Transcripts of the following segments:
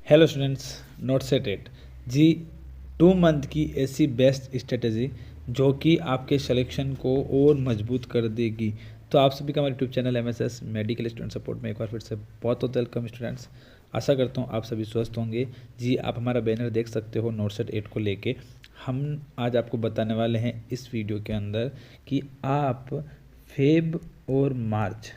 Hello students, note set at G 2 month की ऐसी best strategy जो कि आपके सिलेक्शन को और मजबूत कर देगी। तो आप सभी का हमारे YouTube channel MSS medical student support में एक बार फिर से बहुत बहुत वेलकम स्टूडेंट्स। आशा करता हूँ आप सभी स्वस्थ होंगे। जी आप हमारा बैनर देख सकते हो नोट सेट 8 को लेके। हम आज आपको बताने वाले हैं इस वीडियो के अंदर कि आप फेब और मार्च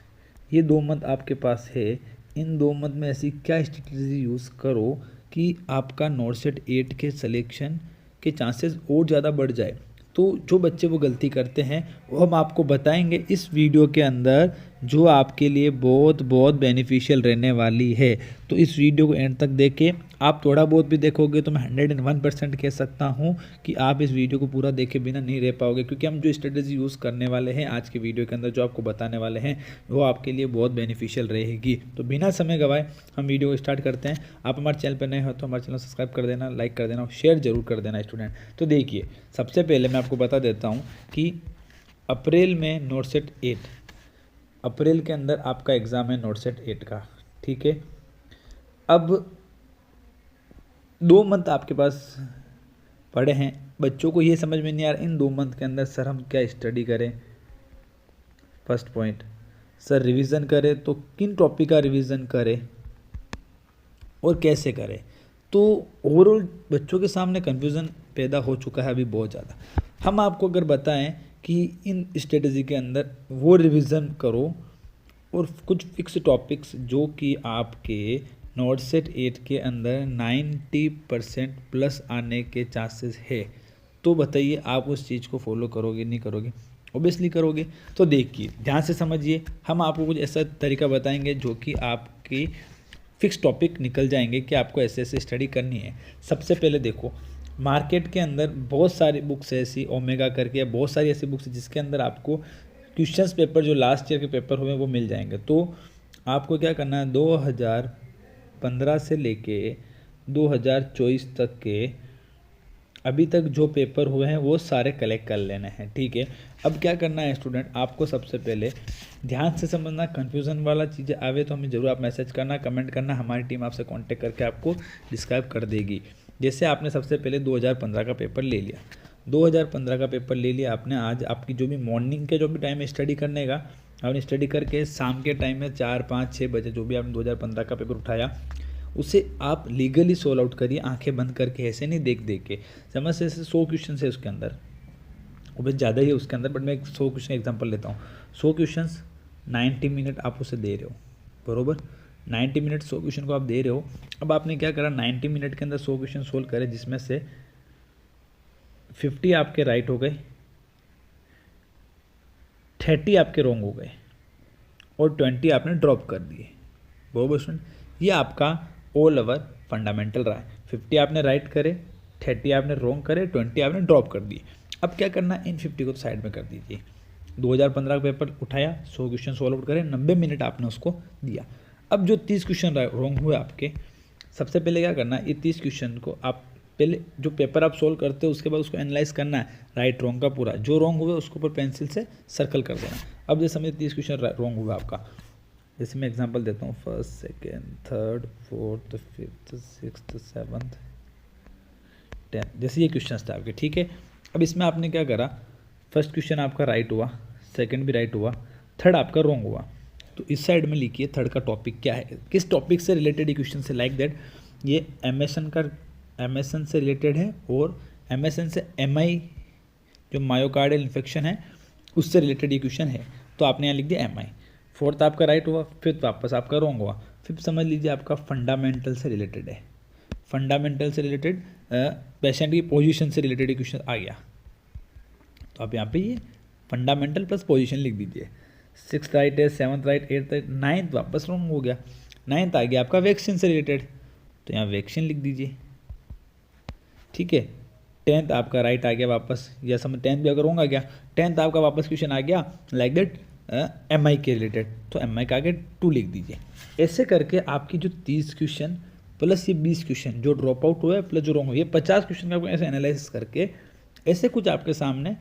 ये 2 मंथ आपके पास है, इन 2 मंथ में ऐसी क्या स्ट्रेटजी यूज़ करो कि आपका नोट सेट 8 के सिलेक्शन के चांसेस और ज़्यादा बढ़ जाए। तो जो बच्चे वो गलती करते हैं वो हम आपको बताएंगे इस वीडियो के अंदर, जो आपके लिए बहुत बहुत बेनिफिशियल रहने वाली है। तो इस वीडियो को एंड तक देखें। आप थोड़ा बहुत भी देखोगे तो मैं 101% कह सकता हूँ कि आप इस वीडियो को पूरा देखे बिना नहीं रह पाओगे, क्योंकि हम जो स्ट्रेटजी यूज़ करने वाले हैं आज के वीडियो के अंदर, जो आपको बताने वाले हैं, वो आपके लिए बहुत बेनिफिशियल रहेगी। तो बिना समय गवाए हम वीडियो को स्टार्ट करते हैं। आप हमारे चैनल पर नए हो तो हमारे चैनल सब्सक्राइब कर देना, लाइक कर देना और शेयर जरूर कर देना स्टूडेंट। तो देखिए, सबसे पहले मैं आपको बता देता हूँ कि अप्रैल में नोट सेट 8, अप्रैल के अंदर आपका एग्ज़ाम है नोट सेट 8 का, ठीक है। अब 2 मंथ आपके पास पड़े हैं। बच्चों को ये समझ में नहीं आ रहा इन 2 मंथ के अंदर सर हम क्या स्टडी करें। फर्स्ट पॉइंट, सर रिवीजन करें तो किन टॉपिक का रिवीजन करें और कैसे करें। तो ओवरऑल बच्चों के सामने कन्फ्यूज़न पैदा हो चुका है अभी बहुत ज़्यादा। हम आपको अगर बताएं कि इन स्ट्रेटजी के अंदर वो रिवीजन करो और कुछ फिक्स टॉपिक्स जो कि आपके नोट सेट 8 के अंदर 90% प्लस आने के चांसेस है, तो बताइए आप उस चीज़ को फॉलो करोगे नहीं करोगे? ऑब्वियसली करोगे। तो देखिए ध्यान से समझिए, हम आपको कुछ ऐसा तरीका बताएंगे जो कि आपकी फिक्स टॉपिक निकल जाएंगे कि आपको ऐसे ऐसे स्टडी करनी है। सबसे पहले देखो, मार्केट के अंदर बहुत सारी बुक्स ऐसी ओमेगा करके, या बहुत सारी ऐसी बुक्स जिसके अंदर आपको क्वेश्चंस पेपर जो लास्ट ईयर के पेपर हुए वो मिल जाएंगे। तो आपको क्या करना है, 2015 से लेके 2024 तक के अभी तक जो पेपर हुए हैं वो सारे कलेक्ट कर लेने हैं, ठीक है। अब क्या करना है स्टूडेंट, आपको सबसे पहले ध्यान से समझना, कन्फ्यूज़न वाला चीज़ें आवे तो हमें ज़रूर आप मैसेज करना, कमेंट करना, हमारी टीम आपसे कांटेक्ट करके आपको डिस्क्राइब कर देगी। जैसे आपने सबसे पहले 2015 का पेपर ले लिया, 2015 का पेपर ले लिया आपने। आज आपकी जो भी मॉर्निंग के जो भी टाइम है स्टडी करने का, आपने स्टडी करके शाम के टाइम में 4, 5, 6 बजे जो भी आपने 2015 का पेपर उठाया उसे आप लीगली सोल्व आउट करिए, आंखें बंद करके, ऐसे नहीं देख देख के। समझ से 100 क्वेश्चन है उसके अंदर, वो भी ज़्यादा ही है उसके अंदर, बट मैं 100 क्वेश्चन एग्जांपल लेता हूँ। 100 क्वेश्चन 90 मिनट आप उसे दे रहे हो, बरोबर। 90 मिनट 100 क्वेश्चन को आप दे रहे हो। अब आपने क्या करा, 90 मिनट के अंदर 100 क्वेश्चन सोल्व करे, जिसमें से 50 आपके राइट हो गए, 30 आपके रॉन्ग हो गए और 20 आपने ड्रॉप कर दिए, बरोबर स्टूडेंट। ये आपका ऑल ओवर फंडामेंटल रहा है। 50 आपने राइट करे, 30 आपने रॉन्ग करे, 20 आपने ड्रॉप कर दिए। अब क्या करना है, इन 50 को तो साइड में कर दीजिए। 2015 का पेपर उठाया, 100 क्वेश्चन सॉल्व आउट करे, 90 मिनट आपने उसको दिया। अब जो 30 क्वेश्चन रॉन्ग हुए आपके, सबसे पहले क्या करना है, ये 30 क्वेश्चन को आप पहले जो पेपर आप सोल्व करते हो उसके बाद उसको एनालाइज करना है, राइट रॉन्ग का पूरा। जो रॉन्ग हुए उसको ऊपर पेंसिल से सर्कल कर देना। अब जैसे समझिए 30 क्वेश्चन रॉन्ग हुआ आपका, जैसे मैं एग्जांपल देता हूँ, first, second, third, fourth, fifth, sixth, seventh, 10, जैसे ये क्वेश्चन था आपके, ठीक है। अब इसमें आपने क्या करा, फर्स्ट क्वेश्चन आपका राइट हुआ, सेकंड भी राइट हुआ, थर्ड आपका रॉन्ग हुआ। तो इस साइड में लिखिए थर्ड का टॉपिक क्या है, किस टॉपिक से रिलेटेड ये क्वेश्चन से, लाइक दैट ये एमएसएन से रिलेटेड है और एमएसएन से एमआई जो मायोकार्डियल इन्फेक्शन है उससे रिलेटेड ये क्वेश्चन है। तो आपने यहाँ लिख दिया एमआई। फोर्थ आपका राइट हुआ, फिफ्थ वापस आपका रॉन्ग हुआ। फिफ्थ समझ लीजिए आपका फंडामेंटल से रिलेटेड है, फंडामेंटल से रिलेटेड पेशेंट की पोजीशन से रिलेटेड क्वेश्चन आ गया। तो आप यहाँ पे ये फंडामेंटल प्लस पोजीशन लिख दीजिए। सिक्स्थ राइट है, seventh right, eighth right, ninth वापस रॉन्ग हो गया। नाइन्थ आ गया आपका वैक्सीन से रिलेटेड, तो यहाँ वैक्सीन लिख दीजिए, ठीक है। 10th आपका राइट आ गया वापस, या समझ 10th भी अगर रॉन्ग आ गया, 10th आपका वापस क्वेश्चन आ गया लाइक दैट एमआई के रिलेटेड, तो एमआई का आगे 2 लिख दीजिए। ऐसे करके आपकी जो 30 क्वेश्चन प्लस ये 20 क्वेश्चन जो ड्रॉप आउट हुआ है प्लस जो रॉन्ग हुआ, ये 50 क्वेश्चन का आपको ऐसे एनालाइसिस करके ऐसे कुछ आपके सामने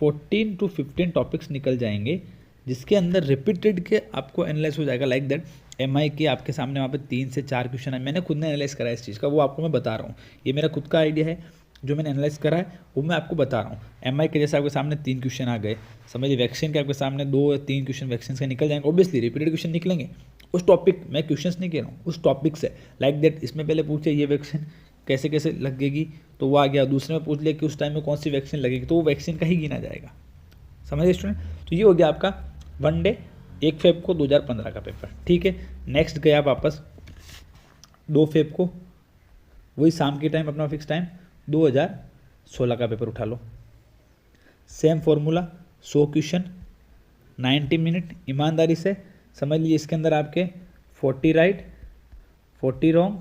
14 to 15 टॉपिक्स निकल जाएंगे, जिसके अंदर रिपीटेड के आपको एनालाइज हो जाएगा लाइक दैट MI के आपके सामने वहाँ पे 3 से 4 क्वेश्चन है, मैंने खुद ने एनालाइज करा है इस चीज़ का, वो आपको मैं बता रहा हूँ। ये मेरा खुद का आइडिया है, जो मैंने एनालाइज करा है वो मैं आपको बता रहा हूँ। MI के जैसे आपके सामने 3 क्वेश्चन आ गए, समझिए वैक्सीन के आपके सामने 2 या 3 क्वेश्चन वैक्सीन के निकल जाएंगे, ऑब्वियसली रिपीटेड क्वेश्चन निकलेंगे उस टॉपिक, मैं क्वेश्चंस नहीं कह रहा हूँ, उस टॉपिक से। लाइक दैट इसमें पहले पूछे ये वैक्सीन कैसे कैसे लगेगी, तो वो आ गया। दूसरे में पूछ लिया कि उस टाइम में कौन सी वैक्सीन लगेगी, तो वो वैक्सीन का ही गिना जाएगा। समझिए स्टूडेंट, तो ये हो गया आपका 1 डे 1 फेब को 2015 का पेपर। ठीक है, नेक्स्ट गया वापस 2 फेब को, वही शाम के टाइम अपना फिक्स टाइम 2016 का पेपर उठा लो। सेम फॉर्मूला, 100 क्वेश्चन 90 मिनट, ईमानदारी से समझ लीजिए। इसके अंदर आपके 40 राइट 40 रॉन्ग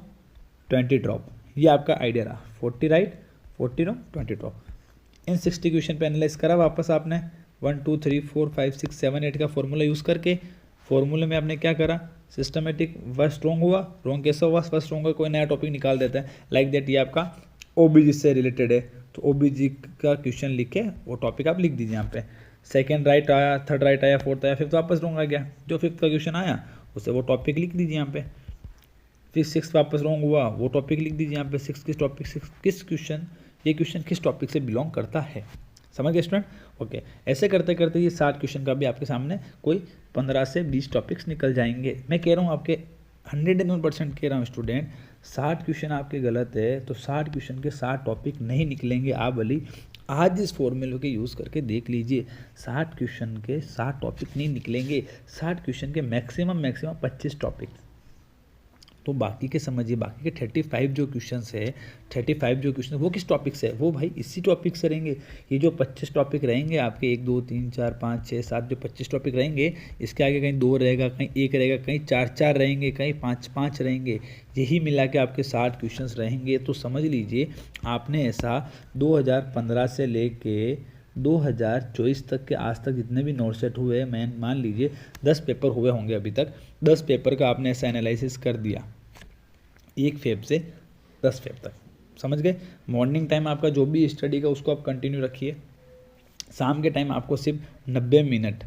20 ड्रॉप, ये आपका आइडिया रहा। 40 राइट 40 रॉन्ग 20 ड्रॉप। इन 60 क्वेश्चन पे एनालाइज करा वापस आपने 1 2 3 4 5 6 7 8 का फॉर्मूला यूज़ करके। फॉर्मूले में आपने क्या करा, सिस्टमेटिक, फर्स्ट रॉन्ग हुआ, रॉन्ग कैसा हुआ, फर्स्ट रॉन्ग का कोई नया टॉपिक निकाल देता है। लाइक दैट ये आपका OBG से रिलेटेड है, तो OBG का क्वेश्चन लिख के वो टॉपिक आप लिख दीजिए यहाँ पे। सेकंड राइट आया, थर्ड राइट आया, फोर्थ आया, फिफ्थ वापस रॉन्ग आ गया, जो फिफ्थ का क्वेश्चन आया उसे वो टॉपिक लिख दीजिए यहाँ पे। फिर सिक्स वापस रॉन्ग हुआ, वो टॉपिक लिख दीजिए यहाँ पे। सिक्स किस टॉपिक से, किस क्वेश्चन, ये क्वेश्चन किस टॉपिक से बिलोंग करता है। समझ गए स्टूडेंट? ओके, ऐसे करते करते ये 60 क्वेश्चन का भी आपके सामने कोई 15 से 20 टॉपिक्स निकल जाएंगे। मैं कह रहा हूँ आपके 101% कह रहा हूँ स्टूडेंट, 60 क्वेश्चन आपके गलत है तो 60 क्वेश्चन के 60 टॉपिक नहीं निकलेंगे। आप भली आज इस फॉर्मूले के यूज़ करके देख लीजिए, 60 क्वेश्चन के 60 टॉपिक नहीं निकलेंगे। 60 क्वेश्चन के मैक्सिमम 25 टॉपिक। तो बाकी के समझिए, बाकी के 35 जो क्वेश्चंस है, 35 जो क्वेश्चन वो किस टॉपिक से है, वो भाई इसी टॉपिक से रहेंगे। ये जो 25 टॉपिक रहेंगे आपके, 1 2 3 4 5 6 7 जो 25 टॉपिक रहेंगे, इसके आगे कहीं 2 रहेगा, कहीं 1 रहेगा, कहीं 4 रहेंगे, कहीं 5 रहेंगे। यही मिला के आपके 60 क्वेश्चंस रहेंगे। तो समझ लीजिए आपने ऐसा 2015 से लेके 2024 तक के आज तक जितने भी नोट सेट हुए, मैं मान लीजिए 10 पेपर हुए होंगे अभी तक, 10 पेपर का आपने ऐसा एनालिसिस कर दिया 1 फेब से 10 फेब तक। समझ गए? मॉर्निंग टाइम आपका जो भी स्टडी का उसको आप कंटिन्यू रखिए। शाम के टाइम आपको सिर्फ 90 मिनट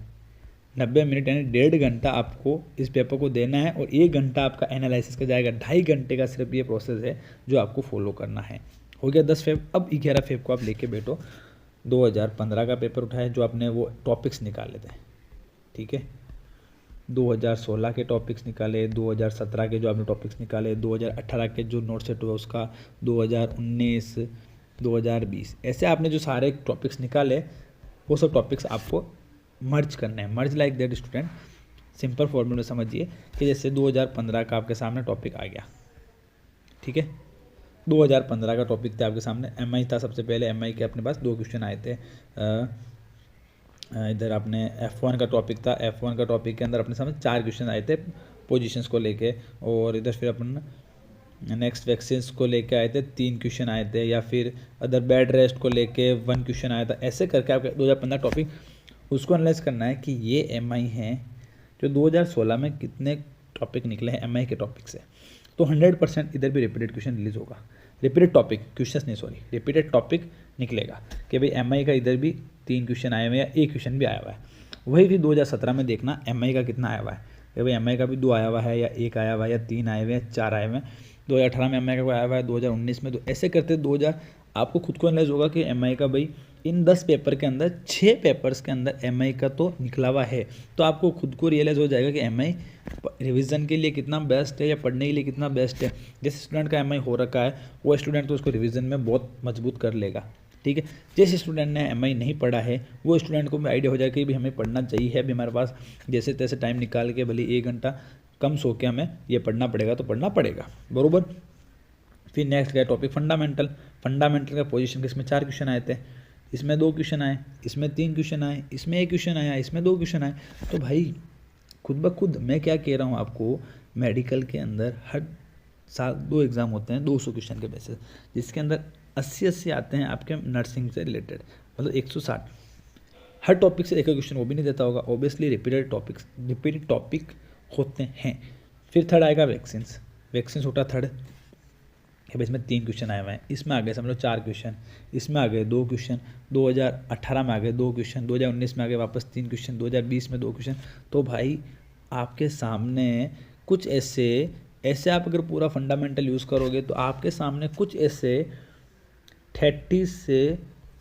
यानी 1.5 घंटा आपको इस पेपर को देना है, और 1 घंटा आपका एनालिसिस का जाएगा। 2.5 घंटे का सिर्फ ये प्रोसेस है जो आपको फॉलो करना है। हो गया 10 फेब। अब 11 फेब को आप लेके बैठो। 2015 का पेपर उठाए, जो आपने वो टॉपिक्स निकाले थे, ठीक है, 2016 के टॉपिक्स निकाले, 2017 के जो आपने टॉपिक्स निकाले, 2018 के जो नोट सेट हुआ उसका, 2019 2020, ऐसे आपने जो सारे टॉपिक्स निकाले वो सब टॉपिक्स आपको मर्ज करने हैं। Merge like that student, simple formula समझिए कि जैसे 2015 का आपके सामने टॉपिक आ गया, ठीक है, 2015 का टॉपिक था आपके सामने, MI था। सबसे पहले MI के अपने पास 2 क्वेश्चन आए थे। इधर आपने F1 का टॉपिक था, F1 का टॉपिक के अंदर अपने सामने 4 क्वेश्चन आए थे पोजीशंस को लेके, और इधर फिर अपन नेक्स्ट वैक्सीन्स को लेके आए थे 3 क्वेश्चन आए थे, या फिर अदर बेड रेस्ट को लेके 1 क्वेश्चन आया था। ऐसे करके आपके 2015 टॉपिक उसको एनालाइज करना है कि ये MI हैं जो 2016 में कितने टॉपिक निकले हैं MI के टॉपिक से। तो 100% इधर भी रिपीटेड क्वेश्चन रिलीज होगा, रिपीटेड टॉपिक, क्वेश्चन नहीं सॉरी, रिपीटेड टॉपिक निकलेगा कि भाई MI का इधर भी 3 क्वेश्चन आए हुए हैं या 1 क्वेश्चन भी आया हुआ है। वही भी 2017 में देखना MI का कितना आया हुआ है, कि भाई MI का भी 2 आया हुआ है, या 1 आया हुआ है, या 3 आए हुए हैं, 4 आए हुए हैं। 2018 में MI का कोई आया हुआ है, 2019 में। तो ऐसे करते 2000 आपको खुद को एनालाइज होगा कि MI का भाई इन 10 पेपर के अंदर 6 पेपर्स के अंदर MI का तो निकला हुआ है। तो आपको खुद को रियलाइज़ हो जाएगा कि MI रिवीजन के लिए कितना बेस्ट है या पढ़ने के लिए कितना बेस्ट है। जिस स्टूडेंट का MI हो रखा है वो स्टूडेंट तो उसको रिवीजन में बहुत मजबूत कर लेगा, ठीक है। जिस स्टूडेंट ने MI नहीं पढ़ा है वो स्टूडेंट को भी आइडिया हो जाएगा कि भी हमें पढ़ना चाहिए, अभी हमारे पास जैसे तैसे टाइम निकाल के भले 1 घंटा कम सो के हमें ये पढ़ना पड़ेगा, तो पढ़ना पड़ेगा, बरोबर। फिर नेक्स्ट गया टॉपिक फंडामेंटल। फंडामेंटल का पोजीशन के इसमें 4 क्वेश्चन आए थे, इसमें 2 क्वेश्चन आए, इसमें 3 क्वेश्चन आए, इसमें 1 क्वेश्चन आया, इसमें 2 क्वेश्चन आए। तो भाई खुद ब खुद मैं क्या कह रहा हूँ आपको, मेडिकल के अंदर हर साल 2 एग्ज़ाम होते हैं 200 क्वेश्चन के बेसिस, जिसके अंदर 80 आते हैं आपके नर्सिंग से रिलेटेड, मतलब 160। हर टॉपिक से एक क्वेश्चन वो भी नहीं देता होगा, ऑब्वियसली रिपीटेड टॉपिक होते हैं। फिर थर्ड आएगा वैक्सीन्स उठा थर्ड, भाई इसमें 3 क्वेश्चन आए हुए हैं, इसमें आ गए समझ लो 4 क्वेश्चन, इसमें आ गए 2 क्वेश्चन, 2018 में आ गए 2 क्वेश्चन, 2019 में आ गए वापस 3 क्वेश्चन, 2020 में 2 क्वेश्चन। तो भाई आपके सामने कुछ ऐसे आप अगर पूरा फंडामेंटल यूज़ करोगे तो आपके सामने कुछ ऐसे 30 से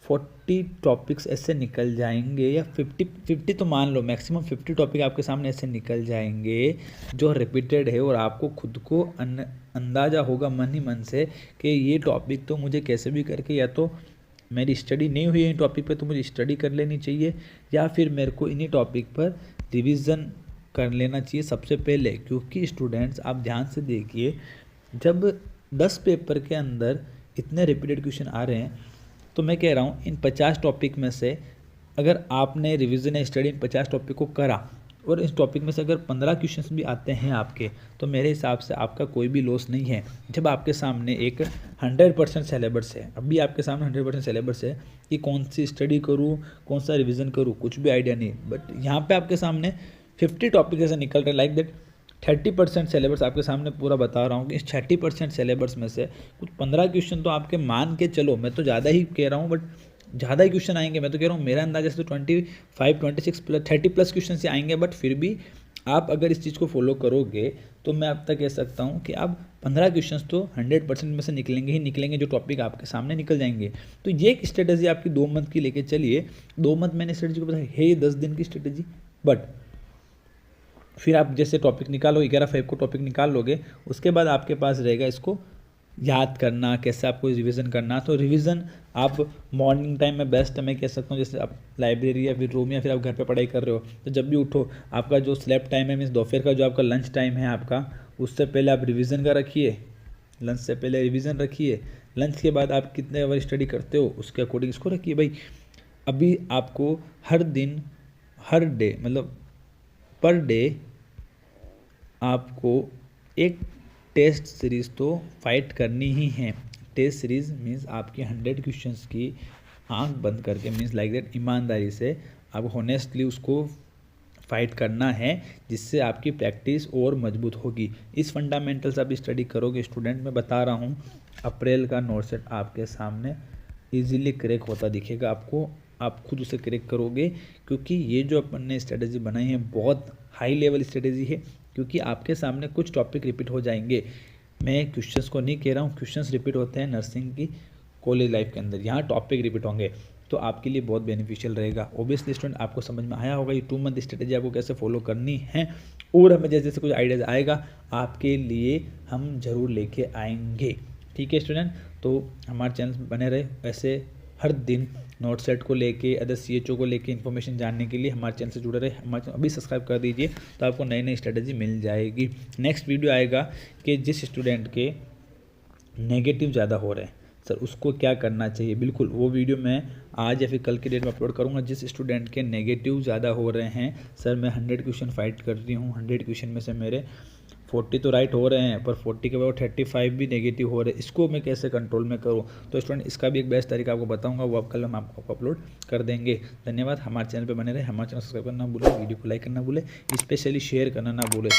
40 टॉपिक्स ऐसे निकल जाएंगे, या 50 तो मान लो, मैक्सिमम 50 टॉपिक आपके सामने ऐसे निकल जाएंगे जो रिपीटेड है, और आपको खुद को अंदाज़ा होगा मन ही मन से कि ये टॉपिक तो मुझे कैसे भी करके, या तो मेरी स्टडी नहीं हुई है इन टॉपिक पे तो मुझे स्टडी कर लेनी चाहिए, या फिर मेरे को इन्हीं टॉपिक पर रिवीजन कर लेना चाहिए सबसे पहले। क्योंकि स्टूडेंट्स आप ध्यान से देखिए, जब 10 पेपर के अंदर इतने रिपीटेड क्वेश्चन आ रहे हैं, तो मैं कह रहा हूँ इन 50 टॉपिक में से अगर आपने रिवीजन या स्टडी इन 50 टॉपिक को करा, और इस टॉपिक में से अगर 15 क्वेश्चंस भी आते हैं आपके, तो मेरे हिसाब से आपका कोई भी लॉस नहीं है। जब आपके सामने एक 100% सिलेबस है, अभी आपके सामने 100% सिलेबस है कि कौन सी स्टडी करूँ, कौन सा रिवीजन करूँ, कुछ भी आइडिया नहीं, बट यहाँ पे आपके सामने 50 टॉपिक ऐसे निकल रहे, लाइक दैट 30% सिलेबस आपके सामने पूरा बता रहा हूँ कि इस 30% सिलेबस में से कुछ 15 क्वेश्चन तो आपके मान के चलो, मैं तो ज़्यादा ही कह रहा हूँ, बट ज़्यादा ही क्वेश्चन आएंगे, मैं तो कह रहा हूँ मेरा अंदाजा से तो 25, 26 प्लस 30+ क्वेश्चन से आएंगे, बट फिर भी आप अगर इस चीज़ को फॉलो करोगे तो मैं अब तक कह सकता हूँ कि आप 15 क्वेश्चन तो 100% में से निकलेंगे ही निकलेंगे, जो टॉपिक आपके सामने निकल जाएंगे। तो ये एक स्ट्रेटेजी आपकी 2 मंथ की लेके चलिए। 2 मंथ मैंने स्ट्रेटेजी को बताया है, 10 दिन की स्ट्रेटेजी, बट फिर आप जैसे टॉपिक निकालो, 11 फेब को टॉपिक निकाल लोगे, उसके बाद आपके पास रहेगा इसको याद करना, कैसे आपको रिवीजन करना। तो रिवीजन आप मॉर्निंग टाइम में बेस्ट है, मैं कह सकता हूँ। जैसे आप लाइब्रेरी या फिर रूम या फिर आप घर पे पढ़ाई कर रहे हो, तो जब भी उठो, आपका जो स्लैप टाइम है, मीन्स दोपहर का जो आपका लंच टाइम है आपका, उससे पहले आप रिवीजन का रखिए, लंच से पहले रिवीजन रखिए। लंच के बाद आप कितने आवर स्टडी करते हो उसके अकॉर्डिंग इसको रखिए भाई। अभी आपको हर दिन, हर डे, मतलब पर डे आपको एक टेस्ट सीरीज़ तो फाइट करनी ही है। टेस्ट सीरीज़ मीन्स आपकी 100 क्वेश्चंस की आंख बंद करके, मीन्स लाइक दैट ईमानदारी से आपको होनेस्टली उसको फाइट करना है, जिससे आपकी प्रैक्टिस और मजबूत होगी। इस फंडामेंटल्स आप स्टडी करोगे स्टूडेंट, मैं बता रहा हूँ अप्रैल का नोट सेट आपके सामने इजीली क्रैक होता दिखेगा आपको, आप खुद उसे क्रैक करोगे। क्योंकि ये जो अपन ने स्ट्रेटेजी बनाई है बहुत हाई लेवल स्ट्रेटेजी है, क्योंकि आपके सामने कुछ टॉपिक रिपीट हो जाएंगे। मैं क्वेश्चंस को नहीं कह रहा हूँ, क्वेश्चंस रिपीट होते हैं नर्सिंग की कॉलेज लाइफ के अंदर, यहाँ टॉपिक रिपीट होंगे, तो आपके लिए बहुत बेनिफिशियल रहेगा। ओबियसली स्टूडेंट आपको समझ में आया होगा ये 2 मंथ स्ट्रेटेजी आपको कैसे फॉलो करनी है, और हमें जैसे जैसे कुछ आइडियाज़ आएगा आपके लिए हम ज़रूर लेके आएंगे। ठीक है स्टूडेंट, तो हमारे चैनल में बने रहे, ऐसे हर दिन नोट सेट को लेके, अदर CHO को लेके इन्फॉर्मेशन जानने के लिए हमारे चैनल से जुड़े रहे। हमारे चैनल अभी सब्सक्राइब कर दीजिए, तो आपको नई नई स्ट्रेटेजी मिल जाएगी। नेक्स्ट वीडियो आएगा कि जिस स्टूडेंट के नेगेटिव ज़्यादा हो रहे हैं सर, उसको क्या करना चाहिए, बिल्कुल वो वीडियो मैं आज या फिर कल की डेट में अपलोड करूँगा। जिस स्टूडेंट के नेगेटिव ज़्यादा हो रहे हैं, सर मैं 100 क्वेश्चन फाइट कर रही हूँ, 100 क्वेश्चन में से मेरे 40 तो राइट हो रहे हैं, पर 40 के बाद 35 भी नेगेटिव हो रहे हैं, इसको मैं कैसे कंट्रोल में करूँ। तो स्टूडेंट इसका भी एक बेस्ट तरीका आपको बताऊंगा, वो कल हम आपको अपलोड कर देंगे। धन्यवाद, हमारे चैनल पे बने रहे, हमारे चैनल सब्सक्राइब करना ना भूलें, वीडियो को लाइक करना भूलें, स्पेशली शेयर करना ना भूलें।